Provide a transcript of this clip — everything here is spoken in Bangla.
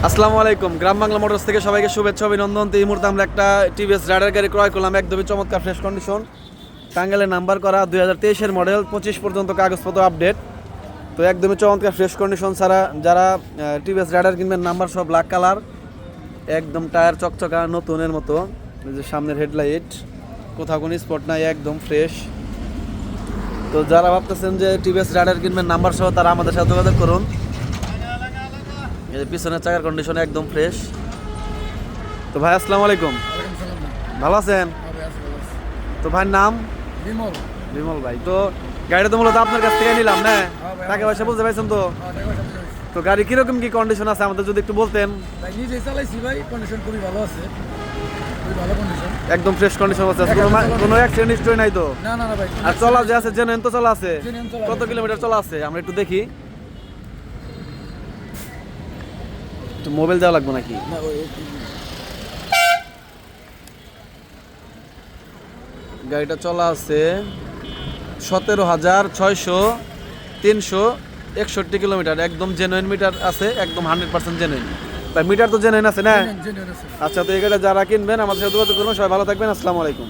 আসসালামু আলাইকুম। গ্রাম বাংলা মোটরস থেকে সবাইকে শুভেচ্ছা অভিনন্দন। তো এই মুহূর্তে আমরা একটা টিভিএস রাইডার গাড়ি ক্রয় করলাম, একদমই চমৎকার ফ্রেশ কন্ডিশন, টাঙ্গাইলের নাম্বার করা, 2023-এর মডেল, 25 পর্যন্ত কাগজপত্র আপডেট। তো একদমই চমৎকার ফ্রেশ কন্ডিশন ছাড়া যারা টিভিএস রাইডার কিনবেন, নাম্বার সব ব্ল্যাক কালার, একদম টায়ার চকচকা নতুনের মতো, এই যে সামনের হেডলাইট, কোথাও কোনো স্পট নাই, একদম ফ্রেশ। তো যারা ভাবতেছেন যে টিভিএস রাইডার কিনবেন নাম্বার সহ, তারা আমাদের সাথে যোগাযোগ করুন। পিছনের চাকার কন্ডিশন একদম ফ্রেশ। তো ভাই আসসালামু আলাইকুম, ভালো আছেন? তো ভাইয়ের নাম? বিমল ভাই। তো গাড়িটা তো মূলত আপনার কাছ থেকে নিলাম না, টাকা পয়সা বুঝতে পারছেন তো? তো গাড়ি কিরকম কি কন্ডিশন আছে আমাদের যদি একটু বলতেন। একদম ফ্রেশ কন্ডিশন আছে, কোনো অ্যাক্সিডেন্ট হিস্টরি নাই তো? না ভাই। আর চলা যে আছে জেনুইন তো চলা আছে? কত কিলোমিটার চলা আছে আমরা একটু দেখি। একটু মোবাইল দেওয়া লাগবে নাকি? গাড়িটা চলা আছে 17,600 কিলোমিটার, একদম জেনুইন মিটার আছে, একদম 100% জেনুইন। ভাই মিটার তো জেনুইন আছে না? আচ্ছা, তো এই গাড়িটা যারা কিনবেন আমাদের সাথে যোগাযোগ করবেন। সবাই ভালো থাকবেন, আসসালামু আলাইকুম।